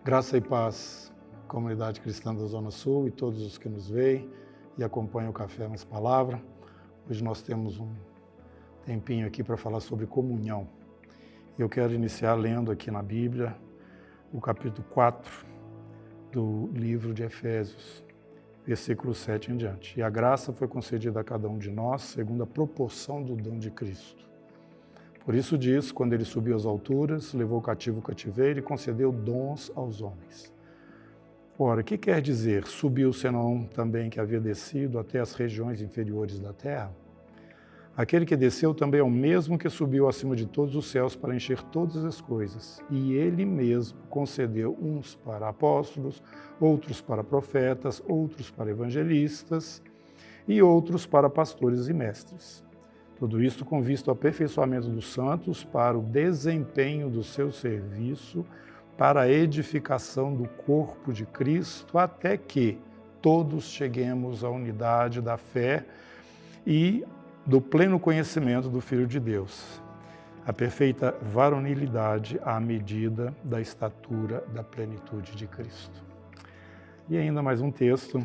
Graça e paz, comunidade cristã da Zona Sul e todos os que nos veem e acompanham o Café Mais Palavra. Hoje nós temos um tempinho aqui para falar sobre comunhão. Eu quero iniciar lendo aqui na Bíblia o capítulo 4 do livro de Efésios, versículo 7 em diante. E a graça foi concedida a cada um de nós segundo a proporção do dom de Cristo. Por isso diz, quando ele subiu às alturas, levou cativo o cativeiro e concedeu dons aos homens. Ora, o que quer dizer subiu senão também que havia descido até as regiões inferiores da terra? Aquele que desceu também é o mesmo que subiu acima de todos os céus para encher todas as coisas. E ele mesmo concedeu uns para apóstolos, outros para profetas, outros para evangelistas e outros para pastores e mestres. Tudo isso com vista ao aperfeiçoamento dos santos para o desempenho do seu serviço, para a edificação do corpo de Cristo, até que todos cheguemos à unidade da fé e do pleno conhecimento do Filho de Deus, a perfeita varonilidade à medida da estatura da plenitude de Cristo. E ainda mais um texto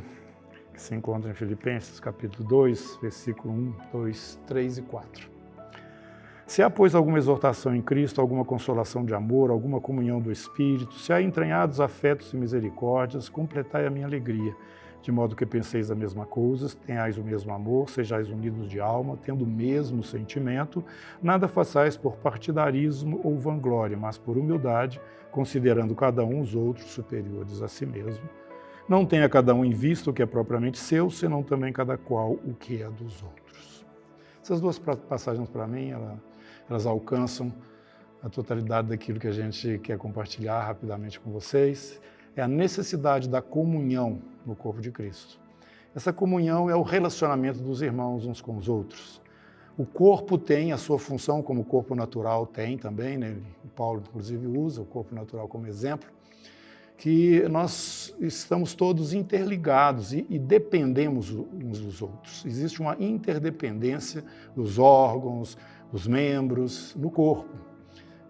que se encontra em Filipenses, capítulo 2, versículo 1, 2, 3 e 4. Se há, pois, alguma exortação em Cristo, alguma consolação de amor, alguma comunhão do Espírito, se há entranhados afetos e misericórdias, completai a minha alegria, de modo que penseis a mesma coisa, tenhais o mesmo amor, sejais unidos de alma, tendo o mesmo sentimento, nada façais por partidarismo ou vanglória, mas por humildade, considerando cada um os outros superiores a si mesmo. Não tenha cada um em vista o que é propriamente seu, senão também cada qual o que é dos outros. Essas duas passagens, para mim, elas alcançam a totalidade daquilo que a gente quer compartilhar rapidamente com vocês. É a necessidade da comunhão no corpo de Cristo. Essa comunhão é o relacionamento dos irmãos uns com os outros. O corpo tem a sua função, como o corpo natural tem também, né? Paulo, inclusive, usa o corpo natural como exemplo, que nós estamos todos interligados e dependemos uns dos outros. Existe uma interdependência dos órgãos, dos membros, no corpo.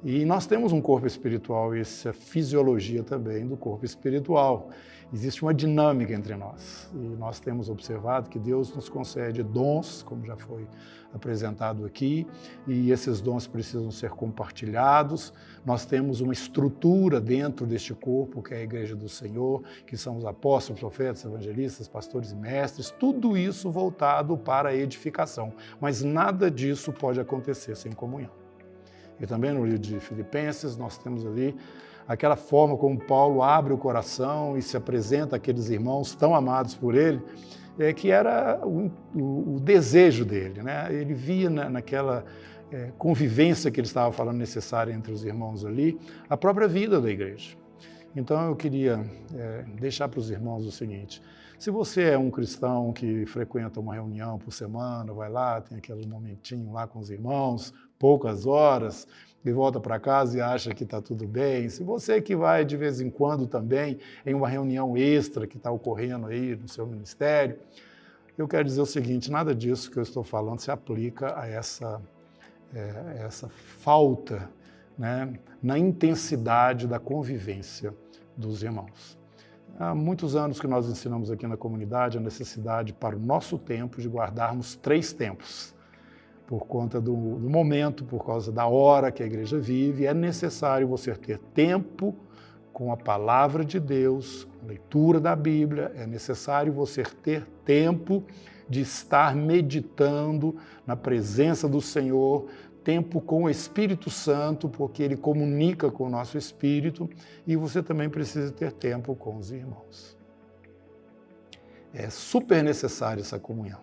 E nós temos um corpo espiritual, e essa é a fisiologia também do corpo espiritual. Existe uma dinâmica entre nós. E nós temos observado que Deus nos concede dons, como já foi apresentado aqui, e esses dons precisam ser compartilhados. Nós temos uma estrutura dentro deste corpo, que é a Igreja do Senhor, que são os apóstolos, profetas, evangelistas, pastores e mestres, tudo isso voltado para a edificação. Mas nada disso pode acontecer sem comunhão. E também no livro de Filipenses nós temos ali aquela forma como Paulo abre o coração e se apresenta àqueles irmãos tão amados por ele, que era o desejo dele, né? Ele via naquela convivência que ele estava falando necessária entre os irmãos ali, a própria vida da igreja. Então eu queria deixar para os irmãos o seguinte: se você é um cristão que frequenta uma reunião por semana, vai lá, tem aquele momentinho lá com os irmãos, poucas horas, e volta para casa e acha que está tudo bem. Se você que vai de vez em quando também em uma reunião extra que está ocorrendo aí no seu ministério, eu quero dizer o seguinte: nada disso que eu estou falando se aplica a essa falta, né, na intensidade da convivência dos irmãos. Há muitos anos que nós ensinamos aqui na comunidade a necessidade para o nosso tempo de guardarmos 3 tempos. Por conta do momento, por causa da hora que a igreja vive, é necessário você ter tempo com a palavra de Deus, leitura da Bíblia, é necessário você ter tempo de estar meditando na presença do Senhor, tempo com o Espírito Santo, porque ele comunica com o nosso espírito, e você também precisa ter tempo com os irmãos. É super necessária essa comunhão.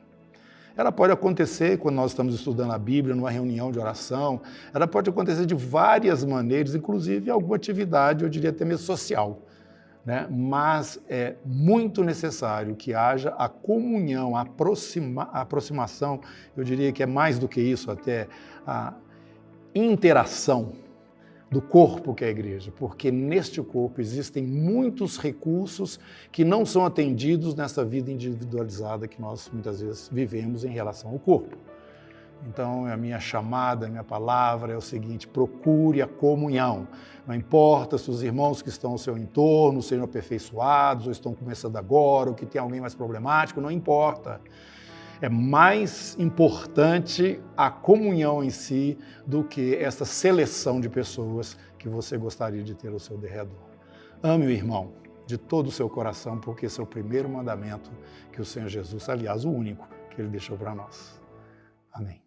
Ela pode acontecer quando nós estamos estudando a Bíblia, numa reunião de oração, ela pode acontecer de várias maneiras, inclusive alguma atividade, eu diria até mesmo social, né? Mas é muito necessário que haja a comunhão, a aproximação, eu diria que é mais do que isso, até a interação do corpo que é a igreja, porque neste corpo existem muitos recursos que não são atendidos nessa vida individualizada que nós muitas vezes vivemos em relação ao corpo. Então, a minha chamada, a minha palavra é o seguinte: procure a comunhão. Não importa se os irmãos que estão ao seu entorno sejam aperfeiçoados, ou estão começando agora, ou que tem alguém mais problemático, não importa. É mais importante a comunhão em si do que essa seleção de pessoas que você gostaria de ter ao seu derredor. Ame o irmão de todo o seu coração, porque esse é o primeiro mandamento que o Senhor Jesus, aliás, o único que ele deixou para nós. Amém.